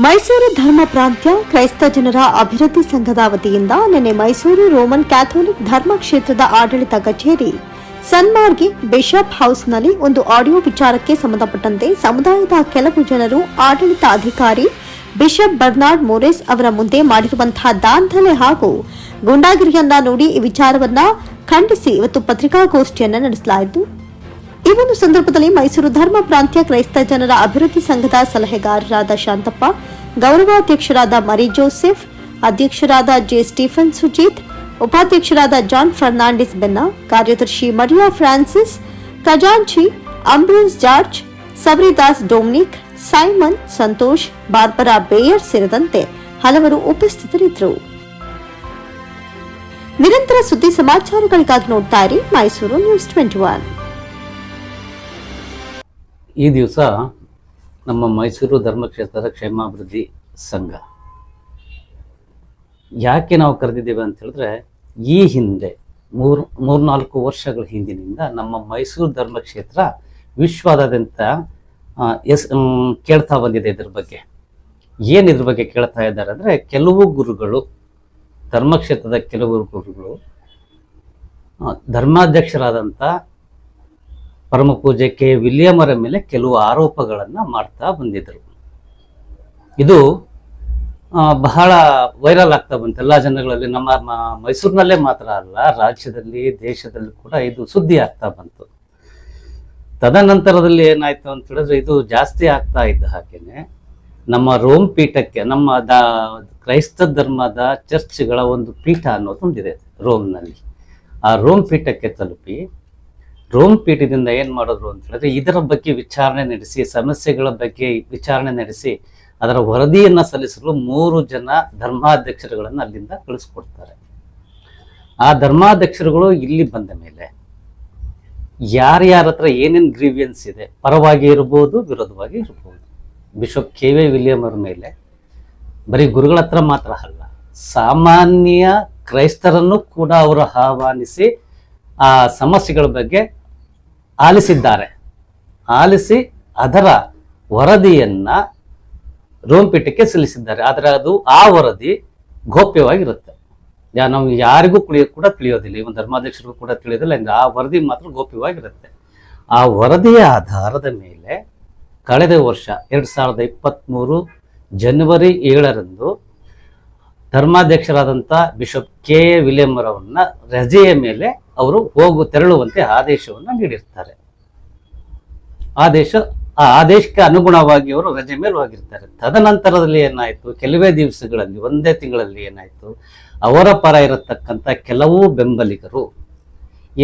ಮೈಸೂರು ಧರ್ಮ ಪ್ರಾಂತ್ಯ ಕ್ರೈಸ್ತ ಜನರ ಅಭಿವೃದ್ಧಿ ಸಂಘದ ವತಿಯಿಂದ ನಿನ್ನೆ ಮೈಸೂರು ರೋಮನ್ ಕ್ಯಾಥೋಲಿಕ್ ಧರ್ಮ ಕ್ಷೇತ್ರದ ಆಡಳಿತ ಕಚೇರಿ ಸನ್ಮಾರ್ಗಿ ಬಿಷಪ್ ಹೌಸ್ನಲ್ಲಿ ಒಂದು ಆಡಿಯೋ ವಿಚಾರಕ್ಕೆ ಸಂಬಂಧಪಟ್ಟಂತೆ ಸಮುದಾಯದ ಕೆಲವು ಜನರು ಆಡಳಿತ ಅಧಿಕಾರಿ ಬಿಷಪ್ ಬರ್ನಾರ್ಡ್ ಮೋರೆಸ್ ಅವರ ಮುಂದೆ ಮಾಡಿರುವಂತಹ ದಾಂಧಲೆ ಹಾಗೂ ಗೂಂಡಾಗಿರಿಯನ್ನ ನೋಡಿ ಈ ವಿಚಾರವನ್ನ ಖಂಡಿಸಿ ಇವತ್ತು ಪತ್ರಿಕಾಗೋಷ್ಠಿಯನ್ನು ನಡೆಸಲಾಯಿತು. ಈ ಒಂದು ಸಂದರ್ಭದಲ್ಲಿ ಮೈಸೂರು ಧರ್ಮ ಪ್ರಾಂತ್ಯ ಕ್ರೈಸ್ತ ಜನರ ಅಭಿವೃದ್ಧಿ ಸಂಘದ ಸಲಹೆಗಾರರಾದ ಶಾಂತಪ್ಪ, ಗೌರವಾಧ್ಯಕ್ಷರಾದ ಮರಿ ಜೋಸೆಫ್, ಅಧ್ಯಕ್ಷರಾದ ಜೆ ಸ್ಟೀಫನ್ ಸುಜೀತ್, ಉಪಾಧ್ಯಕ್ಷರಾದ ಜಾನ್ ಫರ್ನಾಂಡಿಸ್ ಬೆನ್ನಾ, ಕಾರ್ಯದರ್ಶಿ ಮರಿಯಾ ಫ್ರಾನ್ಸಿಸ್, ಖಜಾಂಚಿ Ambrose George, Sabaridas Dominic, Simon Santosh, Barbara Bayer ಸೇರಿದಂತೆ ಹಲವರು ಉಪಸ್ಥಿತರಿದ್ದರು. ನಿರಂತರ ಸುದ್ದಿ ಸಮಾಚಾರಗಳಿಗಾಗಿ ನೋಡ್ತಾ ಇರಿ ಮೈಸೂರು ನ್ಯೂಸ್ 21. ಈ ದಿವಸ ನಮ್ಮ ಮೈಸೂರು ಧರ್ಮಕ್ಷೇತ್ರದ ಕ್ಷೇಮಾಭಿವೃದ್ಧಿ ಸಂಘ ಯಾಕೆ ನಾವು ಕರೆದಿದ್ದೇವೆ ಅಂತ ಹೇಳಿದ್ರೆ, ಈ ಹಿಂದೆ ಮೂರ್ನಾಲ್ಕು ವರ್ಷಗಳ ಹಿಂದಿನಿಂದ ನಮ್ಮ ಮೈಸೂರು ಧರ್ಮಕ್ಷೇತ್ರ ವಿಶ್ವಾದ್ಯಂತ ಕೇಳ್ತಾ ಬಂದಿದೆ. ಇದ್ರ ಬಗ್ಗೆ ಏನು ಇದ್ರ ಬಗ್ಗೆ ಕೇಳ್ತಾ ಇದ್ದಾರೆ ಅಂದರೆ, ಕೆಲವು ಗುರುಗಳು, ಧರ್ಮಕ್ಷೇತ್ರದ ಕೆಲವು ಗುರುಗಳು ಧರ್ಮಾಧ್ಯಕ್ಷರಾದಂಥ ಪರಮ ಪೂಜ್ಯ ಕೆ ವಿಲಿಯಮರ ಮೇಲೆ ಕೆಲವು ಆರೋಪಗಳನ್ನು ಮಾಡ್ತಾ ಬಂದಿದ್ದರು. ಇದು ಬಹಳ ವೈರಲ್ ಆಗ್ತಾ ಬಂತು ಎಲ್ಲ ಜನಗಳಲ್ಲಿ. ನಮ್ಮ ಮೈಸೂರಿನಲ್ಲೇ ಮಾತ್ರ ಅಲ್ಲ, ರಾಜ್ಯದಲ್ಲಿ, ದೇಶದಲ್ಲಿ ಕೂಡ ಇದು ಸುದ್ದಿ ಆಗ್ತಾ ಬಂತು. ತದನಂತರದಲ್ಲಿ ಏನಾಯ್ತು ಅಂತ ಹೇಳಿದ್ರೆ, ಇದು ಜಾಸ್ತಿ ಆಗ್ತಾ ಇದ್ದ ಹಾಗೇನೆ ನಮ್ಮ ರೋಮ್ ಪೀಠಕ್ಕೆ, ನಮ್ಮ ಕ್ರೈಸ್ತ ಧರ್ಮದ ಚರ್ಚ್ಗಳ ಒಂದು ಪೀಠ ಅನ್ನೋದೊಂದಿದೆ ರೋಮ್ನಲ್ಲಿ. ಆ ರೋಮ್ ಪೀಠಕ್ಕೆ ತಲುಪಿ ರೋಮ್ ಪೀಠದಿಂದ ಏನು ಮಾಡಿದ್ರು ಅಂತ ಹೇಳಿದ್ರೆ, ಇದರ ಬಗ್ಗೆ ವಿಚಾರಣೆ ನಡೆಸಿ, ಸಮಸ್ಯೆಗಳ ಬಗ್ಗೆ ವಿಚಾರಣೆ ನಡೆಸಿ ಅದರ ವರದಿಯನ್ನು ಸಲ್ಲಿಸಲು 3 ಜನ ಧರ್ಮಾಧ್ಯಕ್ಷರುಗಳನ್ನು ಅಲ್ಲಿಂದ ಕಳಿಸ್ಕೊಡ್ತಾರೆ. ಆ ಧರ್ಮಾಧ್ಯಕ್ಷರುಗಳು ಇಲ್ಲಿ ಬಂದ ಮೇಲೆ ಯಾರ್ಯಾರ ಹತ್ರ ಏನೇನು ಗ್ರೀವಿಯನ್ಸ್ ಇದೆ, ಪರವಾಗಿ ಇರ್ಬೋದು, ವಿರೋಧವಾಗಿ ಇರ್ಬೋದು, ಬಿಷಪ್ ಕೆ ವಿ ವಿಲಿಯಮ್ ಅವರ ಮೇಲೆ ಬರೀ ಗುರುಗಳ ಹತ್ರ ಮಾತ್ರ ಅಲ್ಲ, ಸಾಮಾನ್ಯ ಕ್ರೈಸ್ತರನ್ನು ಕೂಡ ಅವರು ಆಹ್ವಾನಿಸಿ ಆ ಸಮಸ್ಯೆಗಳ ಬಗ್ಗೆ ಆಲಿಸಿದ್ದಾರೆ. ಆಲಿಸಿ ಅದರ ವರದಿಯನ್ನ ರೋಮ್ ಪೀಠಕ್ಕೆ ಸಲ್ಲಿಸಿದ್ದಾರೆ. ಆದರೆ ಆ ವರದಿ ಗೌಪ್ಯವಾಗಿರುತ್ತೆ. ನಾವು ಯಾರಿಗೂ ಕೂಡ ತಿಳಿಯೋದಿಲ್ಲ, ಇವನ್ ಧರ್ಮಾಧ್ಯಕ್ಷರಿಗೂ ಕೂಡ ತಿಳಿಯೋದಿಲ್ಲ. ಆ ವರದಿ ಮಾತ್ರ ಗೌಪ್ಯವಾಗಿರುತ್ತೆ. ಆ ವರದಿಯ ಆಧಾರದ ಮೇಲೆ ಕಳೆದ ವರ್ಷ 2023 ಜನವರಿ 7ರಂದು ಧರ್ಮಾಧ್ಯಕ್ಷರಾದಂಥ ಬಿಷಪ್ ಕೆ ಎ ವಿಲಿಯಮ್ ಅವರನ್ನ ರಜೆಯ ಮೇಲೆ ಅವರು ತೆರಳುವಂತೆ ಆದೇಶವನ್ನು ನೀಡಿರ್ತಾರೆ. ಆ ಆದೇಶಕ್ಕೆ ಅನುಗುಣವಾಗಿ ಅವರು ರಜೆ ಮೇಲೆ ಹೋಗಿರ್ತಾರೆ. ತದನಂತರದಲ್ಲಿ ಏನಾಯ್ತು, ಕೆಲವೇ ದಿವಸಗಳಲ್ಲಿ, ಒಂದೇ ತಿಂಗಳಲ್ಲಿ ಏನಾಯ್ತು, ಅವರ ಪರ ಇರತಕ್ಕಂಥ ಕೆಲವು ಬೆಂಬಲಿಗರು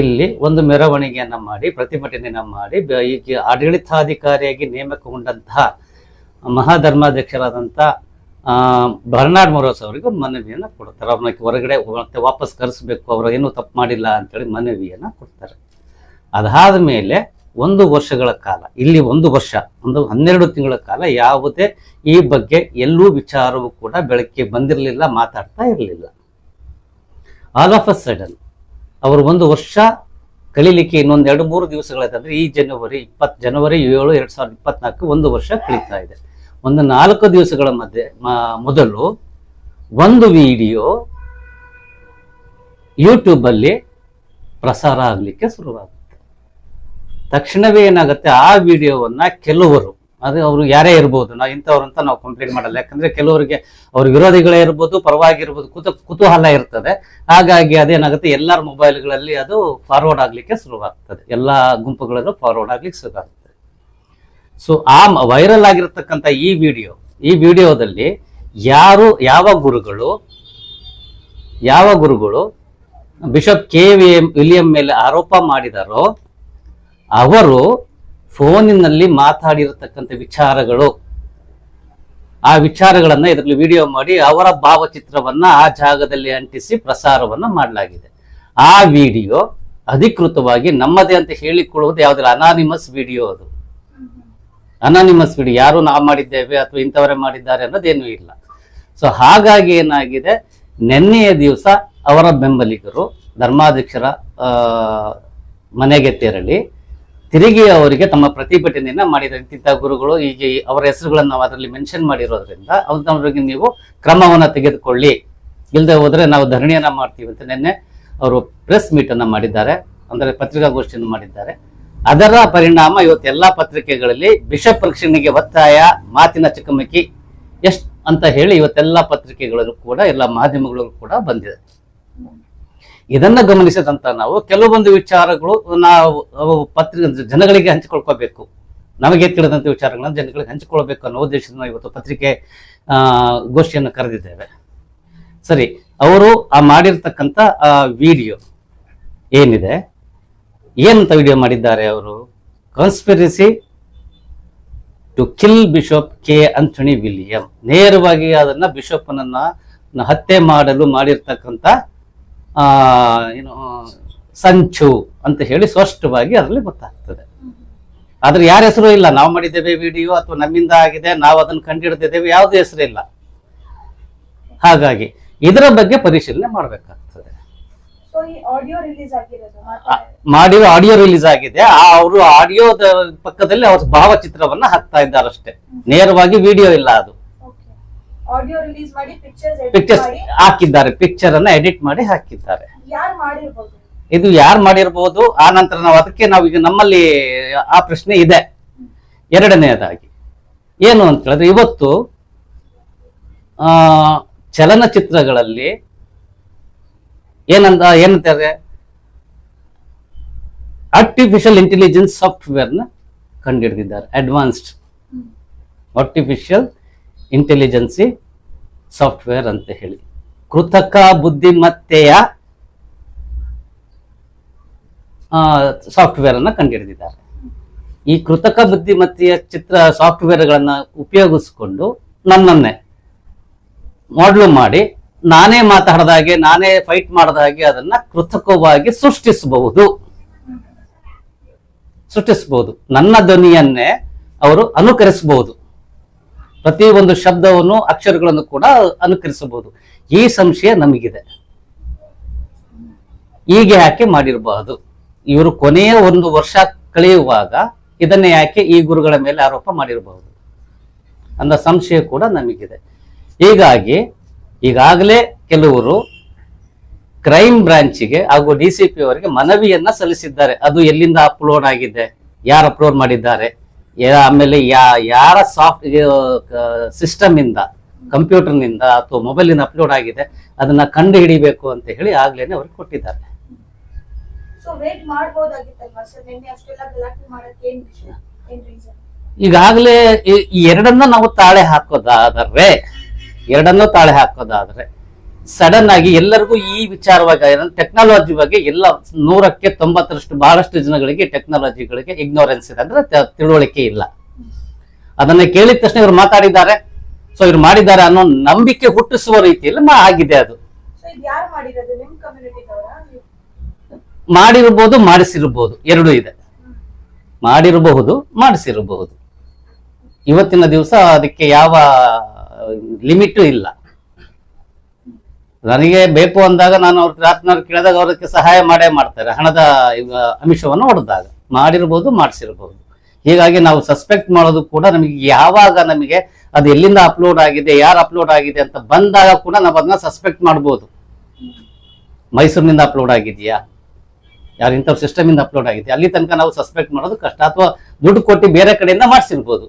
ಇಲ್ಲಿ ಒಂದು ಮೆರವಣಿಗೆಯನ್ನ ಮಾಡಿ, ಪ್ರತಿಭಟನೆಯನ್ನ ಮಾಡಿ, ಈಗ ಆಡಳಿತಾಧಿಕಾರಿಯಾಗಿ ನೇಮಕಗೊಂಡಂತಹ ಮಹಾಧರ್ಮಾಧ್ಯಕ್ಷರಾದಂಥ ಬರ್ನಾರ್ಡ್ ಮೋರೆಸ್ ಅವರಿಗೆ ಮನವಿಯನ್ನು ಕೊಡ್ತಾರೆ. ಅವ್ರನ್ನ ಹೊರಗಡೆ ಮತ್ತೆ ವಾಪಸ್ ಕರೆಸಬೇಕು, ಅವರು ಏನೂ ತಪ್ಪು ಮಾಡಿಲ್ಲ ಅಂತೇಳಿ ಮನವಿಯನ್ನು ಕೊಡ್ತಾರೆ. ಅದಾದ ಮೇಲೆ 1 ವರ್ಷಗಳ ಕಾಲ, ಇಲ್ಲಿ 1 ವರ್ಷ, 12 ತಿಂಗಳ ಕಾಲ ಯಾವುದೇ ಈ ಬಗ್ಗೆ ಎಲ್ಲೂ ವಿಚಾರವೂ ಕೂಡ ಬೆಳಕಿಗೆ ಬಂದಿರಲಿಲ್ಲ, ಮಾತಾಡ್ತಾ ಇರಲಿಲ್ಲ. ಆಲ್ ಆಫ್ ಅ ಸಡನ್ ಅವರು 1 ವರ್ಷ ಕಳೀಲಿಕ್ಕೆ ಇನ್ನೊಂದು 2-3 ದಿವಸಗಳಾಯ್ತಂದ್ರೆ, ಈ ಜನವರಿ 7, 2024 1 ವರ್ಷ ಕಳೀತಾ ಇದೆ. ಒಂದು 4 ದಿವಸಗಳ ಮೊದಲು ಒಂದು ವಿಡಿಯೋ ಯೂಟ್ಯೂಬಲ್ಲಿ ಪ್ರಸಾರ ಆಗಲಿಕ್ಕೆ ಶುರುವಾಗುತ್ತೆ. ತಕ್ಷಣವೇ ಏನಾಗುತ್ತೆ, ಆ ವಿಡಿಯೋವನ್ನ ಕೆಲವರು, ಅದು ಅವರು ಯಾರೇ ಇರ್ಬೋದು, ನಾವು ಇಂಥವ್ರಂತ ನಾವು ಕಂಪ್ಲೇಂಟ್ ಮಾಡಲ್ಲ, ಯಾಕಂದ್ರೆ ಕೆಲವರಿಗೆ ಅವ್ರ ವಿರೋಧಿಗಳೇ ಇರ್ಬೋದು, ಪರವಾಗಿರ್ಬೋದು, ಕುತೂಹಲ ಇರ್ತದೆ. ಹಾಗಾಗಿ ಅದೇನಾಗುತ್ತೆ, ಎಲ್ಲರ ಮೊಬೈಲ್ಗಳಲ್ಲಿ ಅದು ಫಾರ್ವರ್ಡ್ ಆಗ್ಲಿಕ್ಕೆ ಶುರುವಾಗ್ತದೆ, ಎಲ್ಲ ಗುಂಪುಗಳಲ್ಲೂ ಫಾರ್ವರ್ಡ್ ಆಗ್ಲಿಕ್ಕೆ ಶುರುವಾಗ್ತದೆ. ಸೊ ಆ ವೈರಲ್ ಆಗಿರತಕ್ಕಂಥ ಈ ವಿಡಿಯೋದಲ್ಲಿ ಯಾವ ಗುರುಗಳು ಬಿಷಪ್ ಕೆ ವಿ ವಿಲಿಯಂ ಮೇಲೆ ಆರೋಪ ಮಾಡಿದಾರೋ ಅವರು ಫೋನಿನಲ್ಲಿ ಮಾತಾಡಿರತಕ್ಕಂಥ ವಿಚಾರಗಳು, ಆ ವಿಚಾರಗಳನ್ನ ಇದರಲ್ಲಿ ವಿಡಿಯೋ ಮಾಡಿ ಅವರ ಭಾವಚಿತ್ರವನ್ನ ಆ ಜಾಗದಲ್ಲಿ ಅಂಟಿಸಿ ಪ್ರಸಾರವನ್ನ ಮಾಡಲಾಗಿದೆ. ಆ ವಿಡಿಯೋ ಅಧಿಕೃತವಾಗಿ ನಮ್ಮದೇ ಅಂತ ಹೇಳಿಕೊಳ್ಳುವುದು ಯಾವುದಿಲ್ಲ, ಅನಾನಿಮಸ್ ವಿಡಿಯೋ. ಅದು ಅನಾನಿಮಸ್ ವಿಡಿಯೋ, ಯಾರು ನಾವು ಮಾಡಿದ್ದೇವೆ ಅಥವಾ ಇಂಥವರೇ ಮಾಡಿದ್ದಾರೆ ಅನ್ನೋದೇನೂ ಇಲ್ಲ. ಸೊ ಹಾಗಾಗಿ ಏನಾಗಿದೆ, ನಿನ್ನೆಯ ದಿವಸ ಅವರ ಬೆಂಬಲಿಗರು ಧರ್ಮಾಧ್ಯಕ್ಷರ ಮನೆಗೆ ತೆರಳಿ ತಿರುಗಿ ಅವರಿಗೆ ತಮ್ಮ ಪ್ರತಿಭಟನೆಯನ್ನ ಮಾಡಿದ್ದಾರೆ. ಇಂಥ ಗುರುಗಳು ಈಗ ಅವರ ಹೆಸರುಗಳನ್ನು ನಾವು ಅದರಲ್ಲಿ ಮೆನ್ಷನ್ ಮಾಡಿರೋದ್ರಿಂದ ಅವ್ರಿಗೆ ನೀವು ಕ್ರಮವನ್ನ ತೆಗೆದುಕೊಳ್ಳಿ, ಇಲ್ಲದೆ ಹೋದ್ರೆ ನಾವು ಧರಣಿಯನ್ನ ಮಾಡ್ತೀವಿ ಅಂತ ನಿನ್ನೆ ಅವರು ಪ್ರೆಸ್ ಮೀಟ್ ಅನ್ನ ಮಾಡಿದ್ದಾರೆ, ಅಂದ್ರೆ ಪತ್ರಿಕಾಗೋಷ್ಠಿಯನ್ನು ಮಾಡಿದ್ದಾರೆ. ಅದರ ಪರಿಣಾಮ ಇವತ್ತು ಎಲ್ಲಾ ಪತ್ರಿಕೆಗಳಲ್ಲಿ ಬಿಷಪ್ ರಕ್ಷಣೆಗೆ ಒತ್ತಾಯ, ಮಾತಿನ ಚಕಮಕಿ ಎಷ್ಟ್ ಅಂತ ಹೇಳಿ ಇವತ್ತೆಲ್ಲ ಪತ್ರಿಕೆಗಳಲ್ಲೂ ಕೂಡ ಎಲ್ಲ ಮಾಧ್ಯಮಗಳಲ್ಲೂ ಕೂಡ ಬಂದಿದೆ. ಇದನ್ನ ಗಮನಿಸಿದಂತ ನಾವು ಕೆಲವೊಂದು ವಿಚಾರಗಳು ನಾವು ಜನಗಳಿಗೆ ಹಂಚಿಕೊಳ್ಕೋಬೇಕು, ನಮಗೆ ತಿಳಿದಂತ ವಿಚಾರಗಳನ್ನ ಜನಗಳಿಗೆ ಹಂಚಿಕೊಳ್ಬೇಕು ಅನ್ನೋ ಉದ್ದೇಶದಿಂದ ಇವತ್ತು ಪತ್ರಿಕೆ ಗೋಷ್ಠಿಯನ್ನು ಕರೆದಿದ್ದೇವೆ. ಸರಿ, ಅವರು ಮಾಡಿರ್ತಕ್ಕಂಥ ವಿಡಿಯೋ ಏನಿದೆ, ಏನಂತ ವಿಡಿಯೋ ಮಾಡಿದ್ದಾರೆ ಅವರು? Conspiracy to kill bishop K Anthony William. ನೇರವಾಗಿ ಅದನ್ನ ಬಿಷಪ್ನನ್ನ ಹತ್ಯೆ ಮಾಡಲು ಮಾಡಿರ್ತಕ್ಕಂಥ ಏನು ಸಂಚು ಅಂತ ಹೇಳಿ ಸ್ಪಷ್ಟವಾಗಿ ಅದರಲ್ಲಿ ಗೊತ್ತಾಗ್ತದೆ. ಆದ್ರೆ ಯಾರ ಹೆಸರು ಇಲ್ಲ, ನಾವು ಮಾಡಿದ್ದೇವೆ ವಿಡಿಯೋ ಅಥವಾ ನಮ್ಮಿಂದ ಆಗಿದೆ, ನಾವು ಅದನ್ನು ಕಂಡುಹಿಡಿದಿದ್ದೇವೆ, ಯಾವುದೇ ಹೆಸರು ಇಲ್ಲ. ಹಾಗಾಗಿ ಇದರ ಬಗ್ಗೆ ಪರಿಶೀಲನೆ ಮಾಡಬೇಕಾಗ್ತದೆ. ಮಾಡಿರೋ ಆಡಿಯೋ ರಿಲೀಸ್ ಆಗಿದೆ, ಅವರು ಆಡಿಯೋದ ಪಕ್ಕದಲ್ಲಿ ಅವ್ರ ಭಾವಚಿತ್ರವನ್ನ ಹಾಕ್ತಾ ಇದ್ದಾರಷ್ಟೇ, ನೇರವಾಗಿ ವಿಡಿಯೋ ಇಲ್ಲ. ಅದು ಪಿಕ್ಚರ್ಸ್ ಹಾಕಿದ್ದಾರೆ, ಪಿಕ್ಚರ್ ಅನ್ನ ಎಡಿಟ್ ಮಾಡಿ ಹಾಕಿದ್ದಾರೆ. ಇದು ಯಾರು ಮಾಡಿರ್ಬೋದು? ಆ ನಂತರ ನಾವು ಈಗ ನಮ್ಮಲ್ಲಿ ಆ ಪ್ರಶ್ನೆ ಇದೆ. ಎರಡನೆಯದಾಗಿ ಏನು ಅಂತ ಹೇಳಿದ್ರೆ, ಇವತ್ತು ಚಲನಚಿತ್ರಗಳಲ್ಲಿ ಏನಂತಾರೆ, ಆರ್ಟಿಫಿಷಿಯಲ್ ಇಂಟೆಲಿಜೆನ್ಸ್ ಸಾಫ್ಟ್ವೇರ್ನ ಕಂಡುಹಿಡಿದಿದ್ದಾರೆ. ಅಡ್ವಾನ್ಸ್ಡ್ ಆರ್ಟಿಫಿಷಿಯಲ್ ಇಂಟೆಲಿಜೆನ್ಸಿ ಸಾಫ್ಟ್ವೇರ್ ಅಂತ ಹೇಳಿ ಕೃತಕ ಬುದ್ಧಿಮತ್ತೆಯ ಸಾಫ್ಟ್ವೇರ್ ಅನ್ನ ಕಂಡುಹಿಡಿದಿದ್ದಾರೆ. ಈ ಕೃತಕ ಬುದ್ಧಿಮತ್ತೆಯ ಸಾಫ್ಟ್ವೇರ್ಗಳನ್ನ ಉಪಯೋಗಿಸಿಕೊಂಡು ನನ್ನನ್ನೇ ಮಾಡ್ಲು ಮಾಡಿ ನಾನೇ ಮಾತಾಡದ ಹಾಗೆ, ನಾನೇ ಫೈಟ್ ಮಾಡದ ಹಾಗೆ ಅದನ್ನ ಕೃತಕವಾಗಿ ಸೃಷ್ಟಿಸಬಹುದು. ನನ್ನ ಧ್ವನಿಯನ್ನೇ ಅವರು ಅನುಕರಿಸಬಹುದು, ಪ್ರತಿ ಒಂದು ಶಬ್ದವನ್ನು ಅಕ್ಷರಗಳನ್ನು ಕೂಡ ಅನುಕರಿಸಬಹುದು. ಈ ಸಂಶಯ ನಮಗಿದೆ. ಹೀಗೆ ಯಾಕೆ ಮಾಡಿರಬಹುದು? ಇವರು ಕೊನೆಯ ಒಂದು ವರ್ಷ ಕಳೆಯುವಾಗ ಇದನ್ನೇ ಯಾಕೆ ಈ ಗುರುಗಳ ಮೇಲೆ ಆರೋಪ ಮಾಡಿರಬಹುದು ಅನ್ನೋ ಸಂಶಯ ಕೂಡ ನಮಗಿದೆ. ಹೀಗಾಗಿ ಈಗಾಗಲೇ ಕೆಲವರು ಕ್ರೈಮ್ ಬ್ರಾಂಚಿಗೆ ಹಾಗೂ DCP ಅವರಿಗೆ ಮನವಿಯನ್ನ ಸಲ್ಲಿಸಿದ್ದಾರೆ. ಅದು ಎಲ್ಲಿಂದ ಅಪ್ಲೋಡ್ ಆಗಿದೆ, ಯಾರು ಅಪ್ಲೋಡ್ ಮಾಡಿದ್ದಾರೆ, ಆಮೇಲೆ ಯಾರ ಸಿಸ್ಟಮ್ ಇಂದ, ಕಂಪ್ಯೂಟರ್ನಿಂದ ಅಥವಾ ಮೊಬೈಲ್ ಇಂದ ಅಪ್ಲೋಡ್ ಆಗಿದೆ, ಅದನ್ನ ಕಂಡು ಹಿಡಿಬೇಕು ಅಂತ ಹೇಳಿ ಆಗ್ಲೇನೆ ಅವ್ರಿಗೆ ಕೊಟ್ಟಿದ್ದಾರೆ. ಈಗಾಗಲೇ ಈ ಎರಡನ್ನ ನಾವು ತಾಳೆ ಹಾಕೋದಾದ್ರೆ ಸಡನ್ ಆಗಿ ಎಲ್ಲರಿಗೂ ಈ ವಿಚಾರವಾಗಿ ಟೆಕ್ನಾಲಜಿ ಬಗ್ಗೆ ಎಲ್ಲ 100ಕ್ಕೆ 90ರಷ್ಟು ಬಹಳಷ್ಟು ಜನಗಳಿಗೆ ಟೆಕ್ನಾಲಜಿಗಳಿಗೆ ಇಗ್ನೋರೆನ್ಸ್ ಇದೆ, ಅಂದ್ರೆ ತಿಳುವಳಿಕೆ ಇಲ್ಲ. ಅದನ್ನ ಕೇಳಿದ ತಕ್ಷಣ ಇವ್ರು ಮಾತಾಡಿದ್ದಾರೆ, ಸೊ ಇವ್ರು ಮಾಡಿದ್ದಾರೆ ಅನ್ನೋ ನಂಬಿಕೆ ಹುಟ್ಟಿಸುವ ರೀತಿಯಲ್ಲಿ ಆಗಿದೆ. ಅದು ಮಾಡಿರಬಹುದು, ಮಾಡಿಸಿರಬಹುದು, ಎರಡೂ ಇದೆ. ಮಾಡಿರಬಹುದು, ಮಾಡಿಸಿರಬಹುದು. ಇವತ್ತಿನ ದಿವಸ ಅದಕ್ಕೆ ಯಾವ ಲಿಮಿಟು ಇಲ್ಲ. ನನಗೆ ಬೇಕು ಅಂದಾಗ ನಾನು ಅವ್ರ ರಾತ್ರಿ ಕೇಳಿದಾಗ ಅವ್ರಕ್ಕೆ ಸಹಾಯ ಮಾಡೇ ಮಾಡ್ತಾರೆ, ಹಣದ ಅಂಶವನ್ನು ಹೊಡೆದಾಗ. ಮಾಡಿರ್ಬೋದು, ಮಾಡಿಸಿರ್ಬೋದು. ಹೀಗಾಗಿ ನಾವು ಸಸ್ಪೆಕ್ಟ್ ಮಾಡೋದು ಕೂಡ ನಮಗೆ ಯಾವಾಗ ನಮಗೆ ಅದು ಎಲ್ಲಿಂದ ಅಪ್ಲೋಡ್ ಆಗಿದೆ, ಯಾರು ಅಪ್ಲೋಡ್ ಆಗಿದೆ ಅಂತ ಬಂದಾಗ ಕೂಡ ನಾವು ಅದನ್ನ ಸಸ್ಪೆಕ್ಟ್ ಮಾಡ್ಬೋದು. ಮೈಸೂರಿನಿಂದ ಅಪ್ಲೋಡ್ ಆಗಿದೆಯಾ, ಯಾರು ಇಂಥ ಸಿಸ್ಟಮ್ ಇಂದ ಅಪ್ಲೋಡ್ ಆಗಿದೆ, ಅಲ್ಲಿ ತನಕ ನಾವು ಸಸ್ಪೆಕ್ಟ್ ಮಾಡೋದು ಕಷ್ಟ. ಅಥವಾ ದುಡ್ಡು ಕೊಟ್ಟು ಬೇರೆ ಕಡೆಯಿಂದ ಮಾಡಿಸಿರ್ಬೋದು,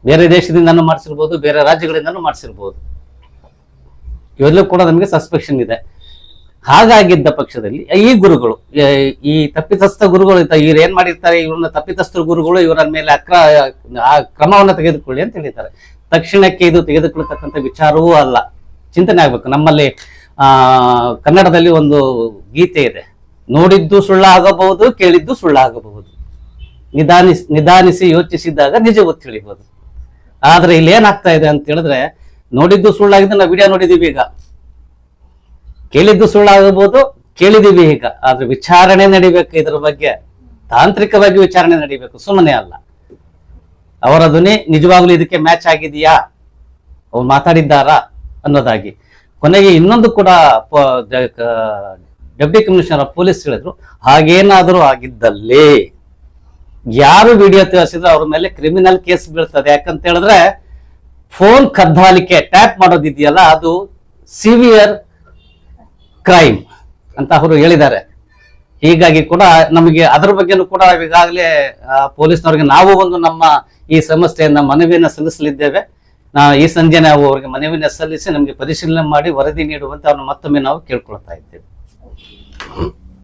ಬೇರೆ ದೇಶದಿಂದನೂ ಮಾಡಿಸಿರ್ಬೋದು, ಬೇರೆ ರಾಜ್ಯಗಳಿಂದನೂ ಮಾಡಿಸಿರ್ಬೋದು. ಇವೆಲ್ಲೂ ಕೂಡ ನಮಗೆ ಸಸ್ಪೆಕ್ಷನ್ ಇದೆ. ಹಾಗಾಗಿದ್ದ ಪಕ್ಷದಲ್ಲಿ ಈ ಗುರುಗಳು, ಈ ತಪ್ಪಿತಸ್ಥ ಗುರುಗಳು ಇವ್ರು ಏನ್ ಮಾಡಿರ್ತಾರೆ, ಇವ್ರನ್ನ ತಪ್ಪಿತಸ್ಥ ಗುರುಗಳು ಇವರ ಮೇಲೆ ಕ್ರಮವನ್ನ ತೆಗೆದುಕೊಳ್ಳಿ ಅಂತ ಹೇಳಿದ್ದಾರೆ. ತಕ್ಷಣಕ್ಕೆ ಇದು ತೆಗೆದುಕೊಳ್ಳತಕ್ಕಂಥ ವಿಚಾರವೂ ಅಲ್ಲ, ಚಿಂತನೆ ಆಗ್ಬೇಕು. ನಮ್ಮಲ್ಲಿ ಕನ್ನಡದಲ್ಲಿ ಒಂದು ಗೀತೆ ಇದೆ, ನೋಡಿದ್ದು ಸುಳ್ಳಾಗಬಹುದು, ಕೇಳಿದ್ದು ಸುಳ್ಳಾಗಬಹುದು, ನಿಧಾನಿಸಿ ಯೋಚಿಸಿದಾಗ ನಿಜವೂ ತಿಳಿಬಹುದು. ಆದ್ರೆ ಇಲ್ಲಿ ಏನಾಗ್ತಾ ಇದೆ ಅಂತ ಹೇಳಿದ್ರೆ, ನೋಡಿದ್ದು ಸುಳ್ಳಾಗಿದ್ದು ನಾವು ವಿಡಿಯೋ ನೋಡಿದೀವಿ, ಈಗ ಕೇಳಿದ್ದು ಸುಳ್ಳಾಗಬಹುದು, ಕೇಳಿದೀವಿ ಈಗ. ಆದ್ರೆ ವಿಚಾರಣೆ ನಡಿಬೇಕು, ಇದರ ಬಗ್ಗೆ ತಾಂತ್ರಿಕವಾಗಿ ವಿಚಾರಣೆ ನಡಿಬೇಕು, ಸುಮ್ಮನೆ ಅಲ್ಲ. ಅವರ ಧ್ವನಿ ನಿಜವಾಗ್ಲೂ ಇದಕ್ಕೆ ಮ್ಯಾಚ್ ಆಗಿದೆಯಾ, ಅವ್ರು ಮಾತಾಡಿದ್ದಾರಾ ಅನ್ನೋದಾಗಿ. ಕೊನೆಗೆ ಇನ್ನೊಂದು ಕೂಡ ಡೆಪ್ಟಿ ಕಮಿಷನರ್ ಆಫ್ ಪೊಲೀಸ್ ಹೇಳಿದ್ರು, ಹಾಗೇನಾದರೂ ಆಗಿದ್ದಲ್ಲಿ ಯಾರು ವಿಡಿಯೋ ತೋರಿಸಿದ್ರೆ ಅವ್ರ ಮೇಲೆ ಕ್ರಿಮಿನಲ್ ಕೇಸ್ ಬೀಳ್ತದೆ. ಯಾಕಂತ ಹೇಳಿದ್ರೆ ಫೋನ್ ಕದ್ದಾಲಿಕೆ, ಟ್ಯಾಪ್ ಮಾಡೋದಿದೆಯಲ್ಲ, ಅದು ಸಿವಿಯರ್ ಕ್ರೈಮ್ ಅಂತ ಅವರು ಹೇಳಿದ್ದಾರೆ. ಹೀಗಾಗಿ ಕೂಡ ನಮಗೆ ಅದರ ಬಗ್ಗೆನೂ ಕೂಡ ಈಗಾಗಲೇ ಪೊಲೀಸ್ನವರಿಗೆ ನಾವು ಒಂದು ನಮ್ಮ ಈ ಸಮಸ್ಯೆಯನ್ನ ಮನವಿಯನ್ನ ಸಲ್ಲಿಸಲಿದ್ದೇವೆ. ಈ ಸಂಜೆ ನಾವು ಅವರಿಗೆ ಮನವಿಯನ್ನ ಸಲ್ಲಿಸಿ ನಮಗೆ ಪರಿಶೀಲನೆ ಮಾಡಿ ವರದಿ ನೀಡುವಂತೆ ಅವ್ರನ್ನ ಮತ್ತೊಮ್ಮೆ ನಾವು ಕೇಳ್ಕೊಳ್ತಾ ಇದ್ದೇವೆ.